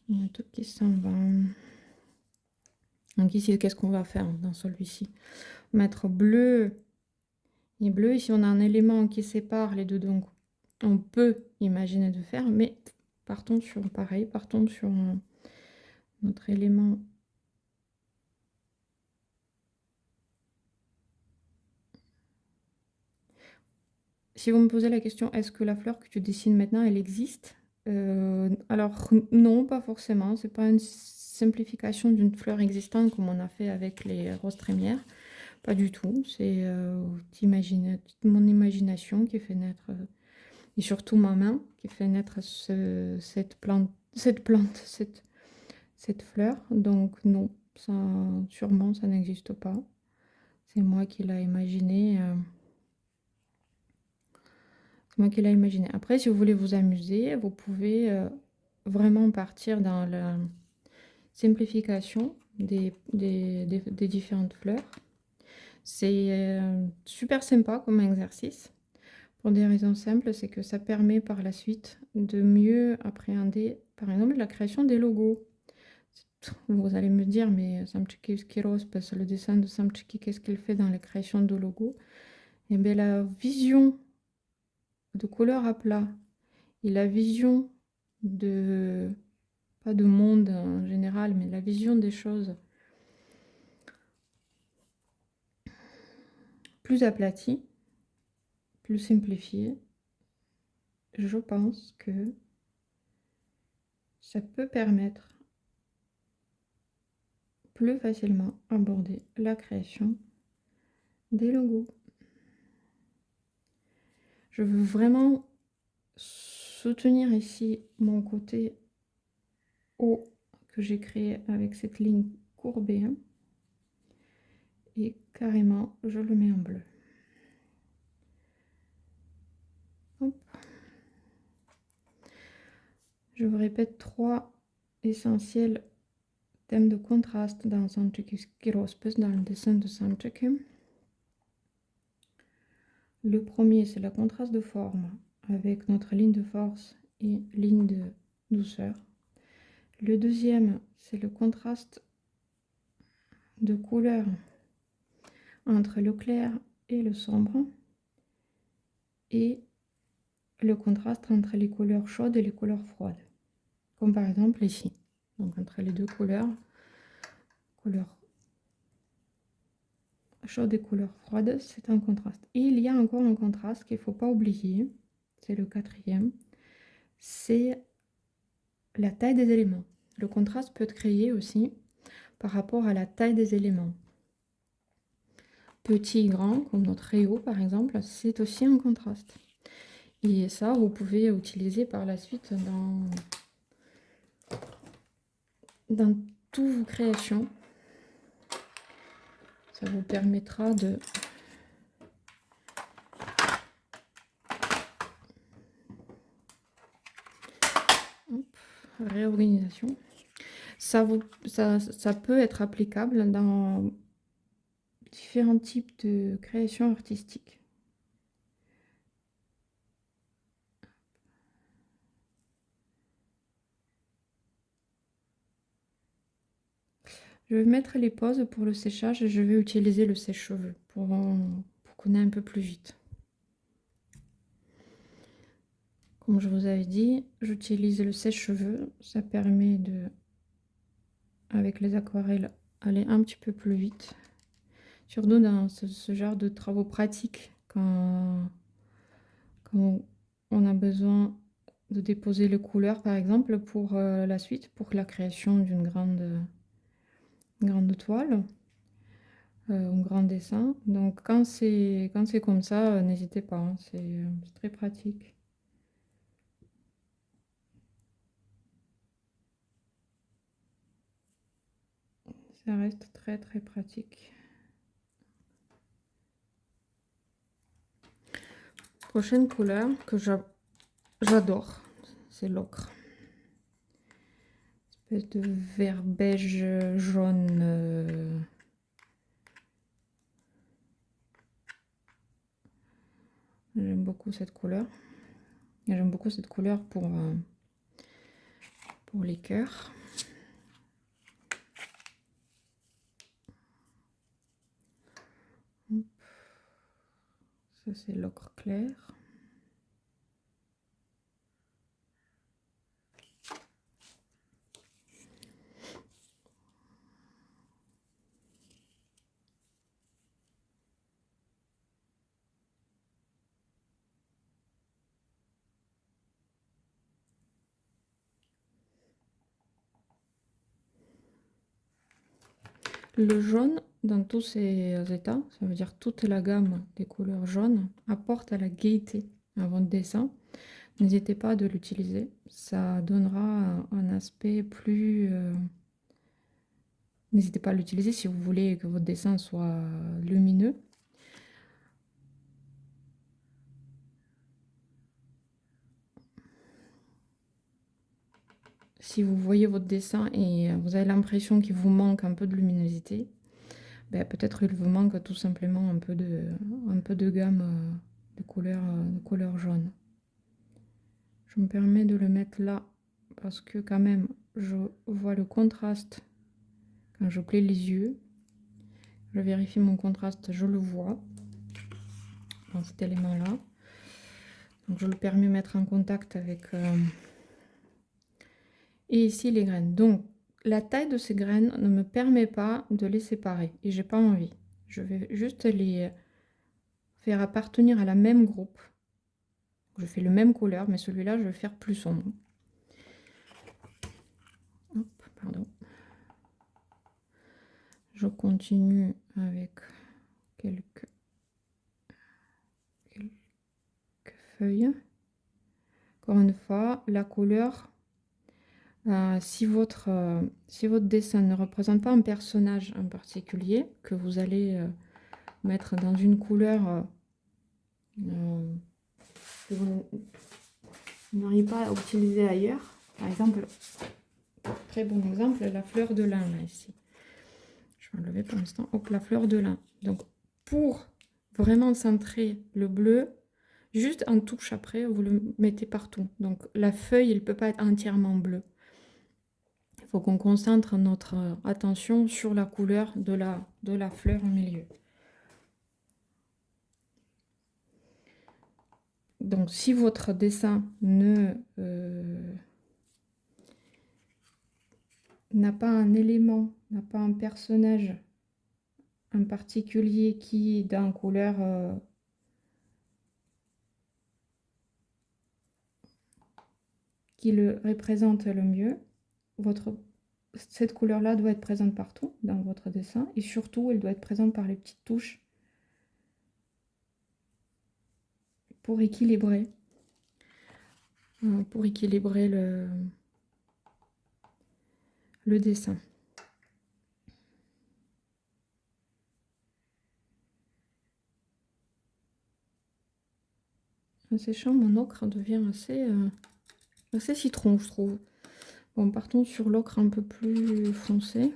Il y a tout qui s'en va. Donc ici, qu'est-ce qu'on va faire dans celui-ci? Mettre bleu et bleu. Ici, on a un élément qui sépare les deux, donc on peut imaginer de faire, mais partons sur pareil, partons sur notre élément. Si vous me posez la question, est-ce que la fleur que tu dessines maintenant, elle existe? Alors non, pas forcément. C'est pas une simplification d'une fleur existante comme on a fait avec les roses trémières. Pas du tout. C'est mon imagination qui fait naître, et surtout ma main qui fait naître cette fleur. Donc non, ça, sûrement, ça n'existe pas. C'est moi qui l'ai imaginé. Moi qui l'ai imaginé. Après, si vous voulez vous amuser, vous pouvez vraiment partir dans la simplification des différentes fleurs. C'est super sympa comme exercice. Pour des raisons simples, c'est que ça permet par la suite de mieux appréhender, par exemple, la création des logos. Vous allez me dire, mais Samchiki Skiros, parce que le dessin de Samchiki, qu'est-ce qu'il fait dans la création de logos? Eh bien, la vision de couleur à plat et la vision de, pas de monde en général, mais la vision des choses plus aplatie, plus simplifiée, je pense que ça peut permettre plus facilement aborder la création des logos. Je veux vraiment soutenir ici mon côté haut que j'ai créé avec cette ligne courbée. Et carrément, je le mets en bleu. Hop. Je vous répète 3 essentiels thèmes de contraste dans Sanchiki Skirospes, dans le dessin de Sanchiki. Le premier, c'est le contraste de forme avec notre ligne de force et ligne de douceur. Le deuxième, c'est le contraste de couleur entre le clair et le sombre. Et le contraste entre les couleurs chaudes et les couleurs froides. Comme par exemple ici. Donc entre les deux couleurs, couleur chaude et couleur froide, c'est un contraste. Et il y a encore un contraste qu'il ne faut pas oublier, c'est le quatrième, c'est la taille des éléments. Le contraste peut être créé aussi par rapport à la taille des éléments. Petit et grand, comme notre rayon par exemple, c'est aussi un contraste. Et ça, vous pouvez utiliser par la suite dans toutes vos créations. Ça vous permettra de réorganisation. Ça peut être applicable dans différents types de créations artistiques. Je vais mettre les pauses pour le séchage et je vais utiliser le sèche-cheveux pour qu'on ait un peu plus vite. Comme je vous avais dit, j'utilise le sèche-cheveux. Ça permet de, avec les aquarelles, aller un petit peu plus vite. Surtout dans ce genre de travaux pratiques, quand on a besoin de déposer les couleurs, par exemple, pour la suite, pour la création d'une grande toile, un grand dessin. Donc quand c'est comme ça, n'hésitez pas, hein, c'est très pratique. Ça reste très très pratique. Prochaine couleur que j'adore, c'est l'ocre. Espèce de vert beige jaune. J'aime beaucoup cette couleur. J'aime beaucoup cette couleur pour les cœurs. Ça c'est l'ocre clair. Le jaune, dans tous ses états, ça veut dire toute la gamme des couleurs jaunes, apporte à la gaieté à votre dessin. N'hésitez pas à l'utiliser, ça donnera un aspect plus... N'hésitez pas à l'utiliser si vous voulez que votre dessin soit lumineux. Si vous voyez votre dessin et vous avez l'impression qu'il vous manque un peu de luminosité, ben peut-être il vous manque tout simplement un peu de gamme de couleur jaune. Je me permets de le mettre là parce que quand même je vois le contraste quand je plie les yeux. Je vérifie mon contraste, je le vois dans cet élément là. Donc je le permets de mettre en contact avec... Et ici les graines. Donc la taille de ces graines ne me permet pas de les séparer et j'ai pas envie. Je vais juste les faire appartenir à la même groupe. Je fais le même couleur, mais celui-là je vais faire plus sombre. Hop, pardon. Je continue avec quelques feuilles. Encore une fois, la couleur, si votre dessin ne représente pas un personnage en particulier, que vous allez mettre dans une couleur que vous n'auriez pas à utiliser ailleurs. Par exemple, très bon exemple, la fleur de lin, là, ici. Je vais enlever pour l'instant. Hop, la fleur de lin. Donc, pour vraiment centrer le bleu, juste en touche après, vous le mettez partout. Donc, la feuille, elle ne peut pas être entièrement bleue. Il faut qu'on concentre notre attention sur la couleur de la fleur au milieu. Donc, si votre dessin n'a pas un élément, n'a pas un personnage en particulier qui est d'une couleur qui le représente le mieux, cette couleur-là doit être présente partout dans votre dessin et surtout, elle doit être présente par les petites touches pour équilibrer le dessin. En séchant, mon ocre devient assez citron, je trouve. Bon, partons sur l'ocre un peu plus foncé.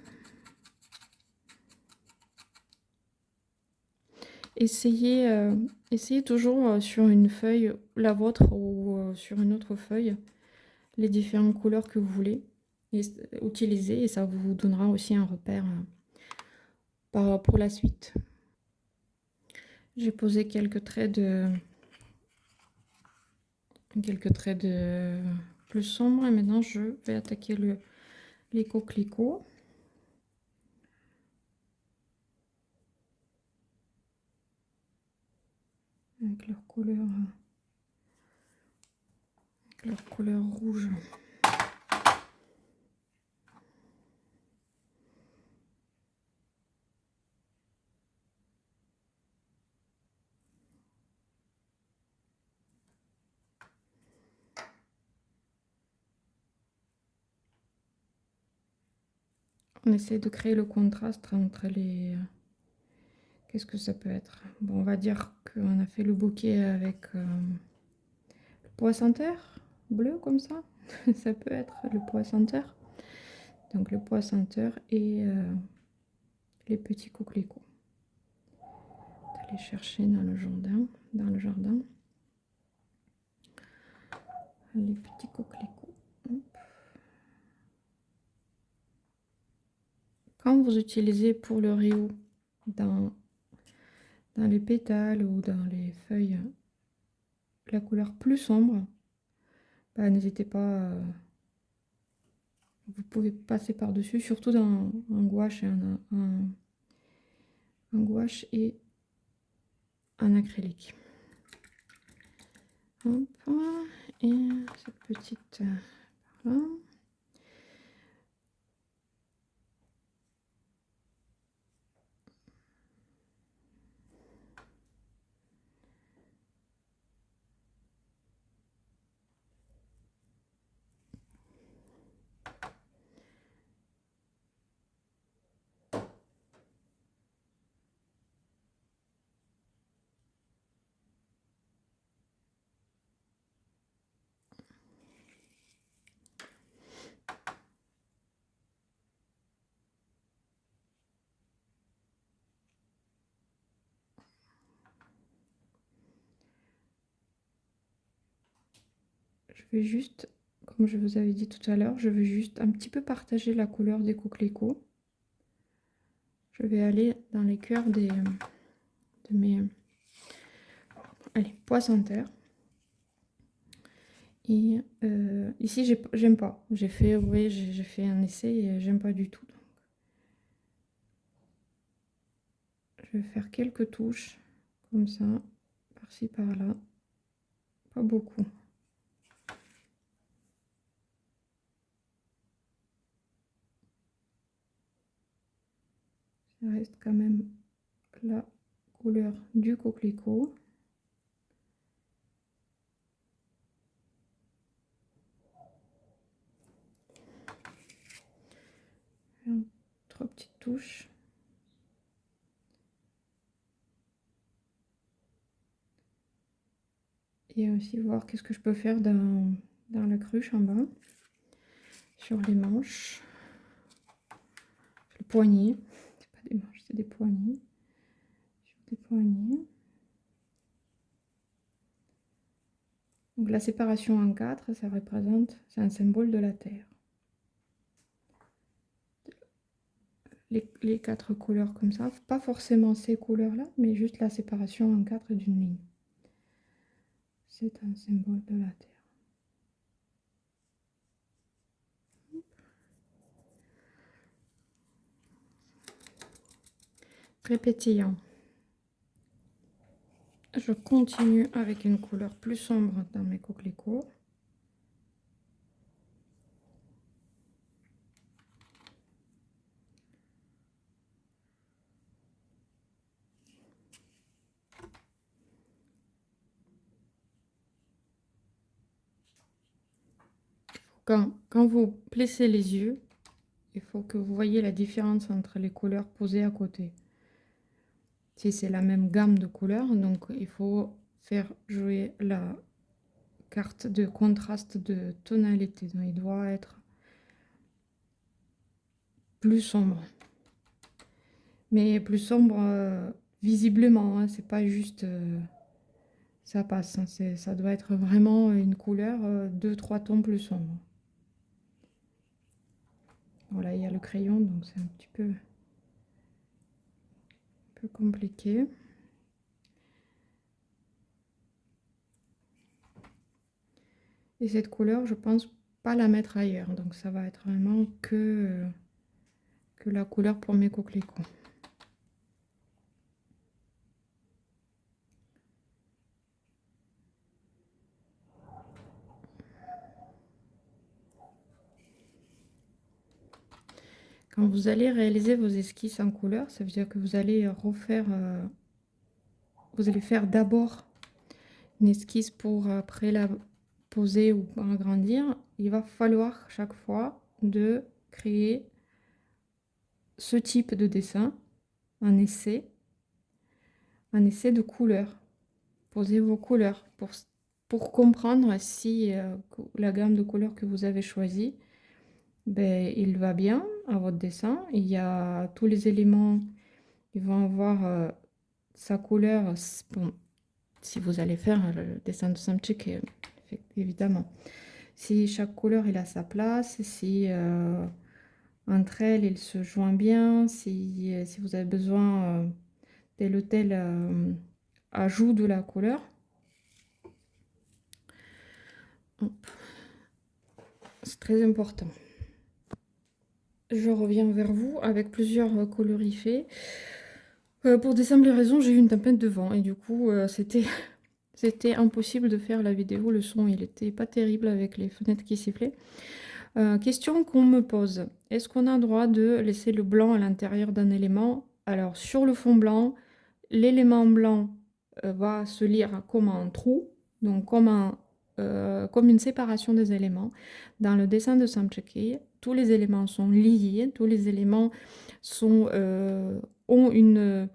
Essayez toujours sur une feuille, la vôtre ou sur une autre feuille, les différentes couleurs que vous voulez utiliser et ça vous donnera aussi un repère pour la suite. J'ai posé quelques traits de plus sombres et maintenant je vais attaquer les coquelicots. Avec leur couleur rouge. On essaie de créer le contraste entre les... Qu'est-ce que ça peut être? Bon, on va dire qu'on a fait le bouquet avec le poisson-terre bleu comme ça. Ça peut être le poisson-terre. Donc le poisson-terre et les petits coquelicots. On va les chercher dans le jardin. Les petits coquelicots. Hop. Quand vous utilisez pour le riz dans les pétales ou dans les feuilles la couleur plus sombre, bah, n'hésitez pas, vous pouvez passer par-dessus, surtout dans un gouache et un acrylique. Hop, et cette petite par là. Je vais juste, comme je vous avais dit tout à l'heure, je vais juste un petit peu partager la couleur des coquelicots. Je vais aller dans les cœurs de mes poissons-terre. Et ici, j'aime pas. J'ai fait un essai et j'aime pas du tout. Donc, je vais faire quelques touches comme ça, par-ci, par-là. Pas beaucoup. Ça reste quand même la couleur du coquelicot. Trois petites touches. Et aussi voir qu'est-ce que je peux faire dans la cruche en bas, sur les manches, le poignet. C'est pas des manches, c'est des poignets. Sur des poignets. Donc la séparation en 4, ça représente, c'est un symbole de la terre. Les 4 couleurs comme ça, pas forcément ces couleurs-là, mais juste la séparation en 4 d'une ligne. C'est un symbole de la terre. Très pétillant. Je continue avec une couleur plus sombre dans mes coquelicots. Quand vous plissez les yeux, il faut que vous voyez la différence entre les couleurs posées à côté. Si c'est la même gamme de couleurs, donc il faut faire jouer la carte de contraste de tonalité. Donc il doit être plus sombre. Mais plus sombre visiblement, hein, c'est pas juste ça passe. Hein, ça doit être vraiment une couleur 2-3 tons plus sombre. Voilà, il y a le crayon, donc c'est un petit peu compliqué. Et cette couleur, je pense pas la mettre ailleurs. Donc ça va être vraiment que la couleur pour mes coquelicots. Quand vous allez réaliser vos esquisses en couleur, ça veut dire que vous allez refaire, vous allez faire d'abord une esquisse pour après la poser ou agrandir. Il va falloir chaque fois de créer ce type de dessin, un essai de couleurs. Posez vos couleurs pour comprendre si la gamme de couleurs que vous avez choisie, ben, il va bien à votre dessin. Il y a tous les éléments, ils vont avoir sa couleur. Bon, si vous allez faire le dessin de Samczyk, évidemment. Si chaque couleur il a sa place, si entre elles il se joint bien, si vous avez besoin tel ou tel ajout de la couleur. C'est très important. Je reviens vers vous avec plusieurs colorifés. Pour des simples raisons, j'ai eu une tempête de vent et du coup, c'était impossible de faire la vidéo. Le son, il était pas terrible avec les fenêtres qui sifflaient. Question qu'on me pose. Est-ce qu'on a le droit de laisser le blanc à l'intérieur d'un élément? Alors, sur le fond blanc, l'élément blanc va se lire comme un trou, donc comme une séparation des éléments. Dans le dessin de Samczyk, tous les éléments sont liés, tous les éléments ont une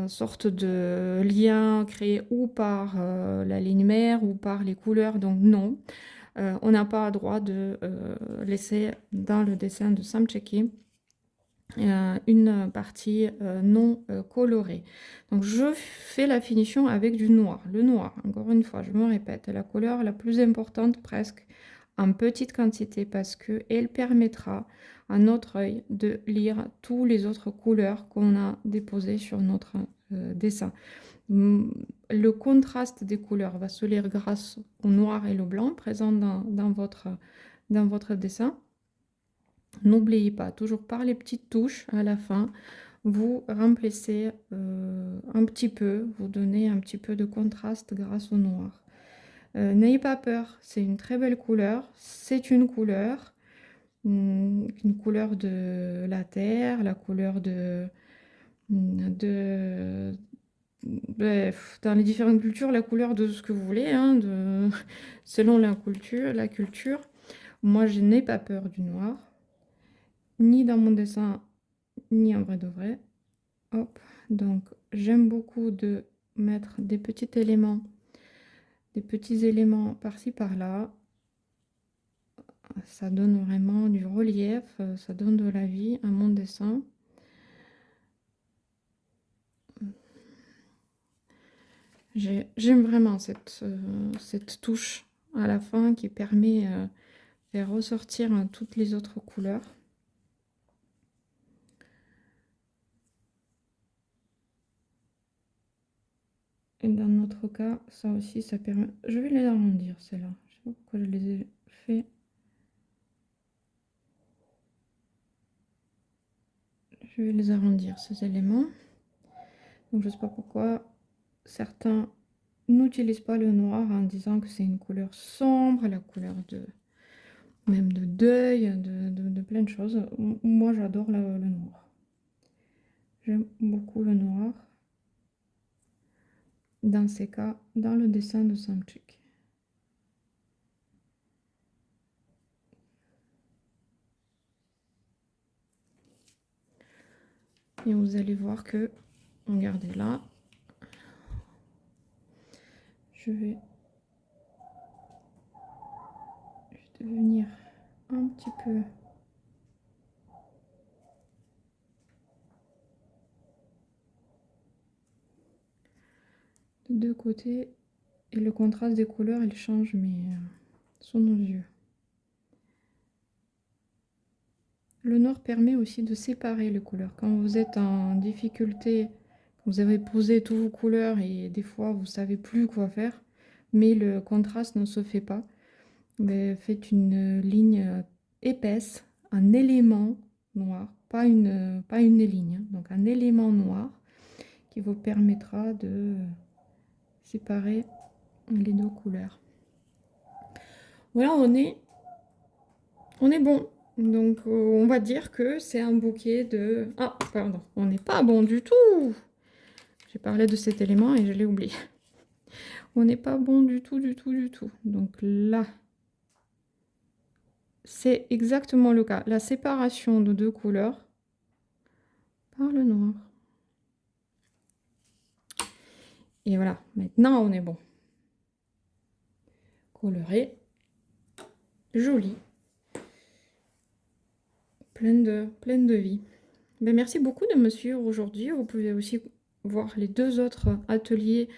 sorte de lien créé ou par la ligne mère ou par les couleurs, donc non. On n'a pas le droit de laisser dans le dessin de Samczyk une partie non colorée. Donc je fais la finition avec du noir. Le noir, encore une fois, je me répète, la couleur la plus importante presque en petite quantité parce qu'elle permettra à notre œil de lire toutes les autres couleurs qu'on a déposées sur notre dessin. Le contraste des couleurs va se lire grâce au noir et le blanc présents dans votre dessin. N'oubliez pas, toujours par les petites touches à la fin, vous remplissez un petit peu, vous donnez un petit peu de contraste grâce au noir. N'ayez pas peur, c'est une très belle couleur, c'est une couleur de la terre, la couleur bref, dans les différentes cultures, la couleur de ce que vous voulez, hein, selon la culture. Moi, je n'ai pas peur du noir, ni dans mon dessin, ni en vrai de vrai. Hop, donc j'aime beaucoup de mettre des petits éléments des petits éléments par-ci par-là. Ça donne vraiment du relief, ça donne de la vie à mon dessin. J'aime vraiment cette touche à la fin qui permet de faire ressortir toutes les autres couleurs. Et dans notre cas, ça aussi, ça permet... Je vais les arrondir, celles-là. Je sais pas pourquoi je les ai fait. Je vais les arrondir, ces éléments. Donc, je sais pas pourquoi certains n'utilisent pas le noir en disant que c'est une couleur sombre, la couleur de... même de deuil, de plein de choses. Moi, j'adore le noir. J'aime beaucoup le noir. Dans ces cas, dans le dessin de Samchik. Et vous allez voir que, regardez là, je vais venir un petit peu de deux côtés et le contraste des couleurs il change mais sous nos yeux. Le noir permet aussi de séparer les couleurs. Quand vous êtes en difficulté, vous avez posé toutes vos couleurs et des fois vous savez plus quoi faire, mais le contraste ne se fait pas. Mais faites une ligne épaisse, un élément noir, pas une ligne, hein. Donc un élément noir qui vous permettra de séparer les deux couleurs. Voilà, on est bon. Donc on va dire que c'est un bouquet de... Ah, pardon, on n'est pas bon du tout. J'ai parlé de cet élément et je l'ai oublié. On n'est pas bon du tout, du tout, du tout. Donc là, c'est exactement le cas. La séparation de deux couleurs par le noir. Et voilà, maintenant on est bon. Coloré, joli, pleine de vie. Ben, merci beaucoup de me suivre aujourd'hui. Vous pouvez aussi voir les deux autres ateliers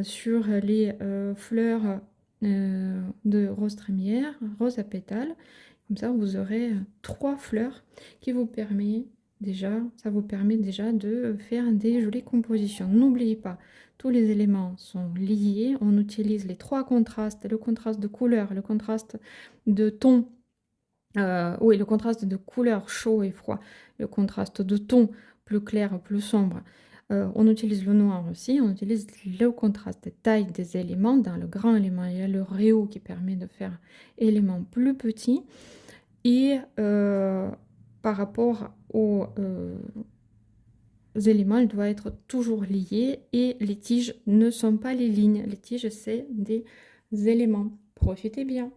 sur les fleurs de rose trémière, rose à pétales. Comme ça, vous aurez 3 fleurs qui vous permet déjà, ça vous permet déjà de faire des jolies compositions. N'oubliez pas, tous les éléments sont liés. On utilise les 3 contrastes, le contraste de couleur, le contraste de ton, oui, le contraste de couleur chaud et froid, le contraste de ton plus clair, plus sombre. On utilise le noir aussi, on utilise le contraste de taille des éléments. Dans le grand élément, il y a le réau qui permet de faire éléments plus petits. Et par rapport aux éléments, il doit être toujours lié. Et les tiges ne sont pas les lignes. Les tiges, c'est des éléments. Profitez bien.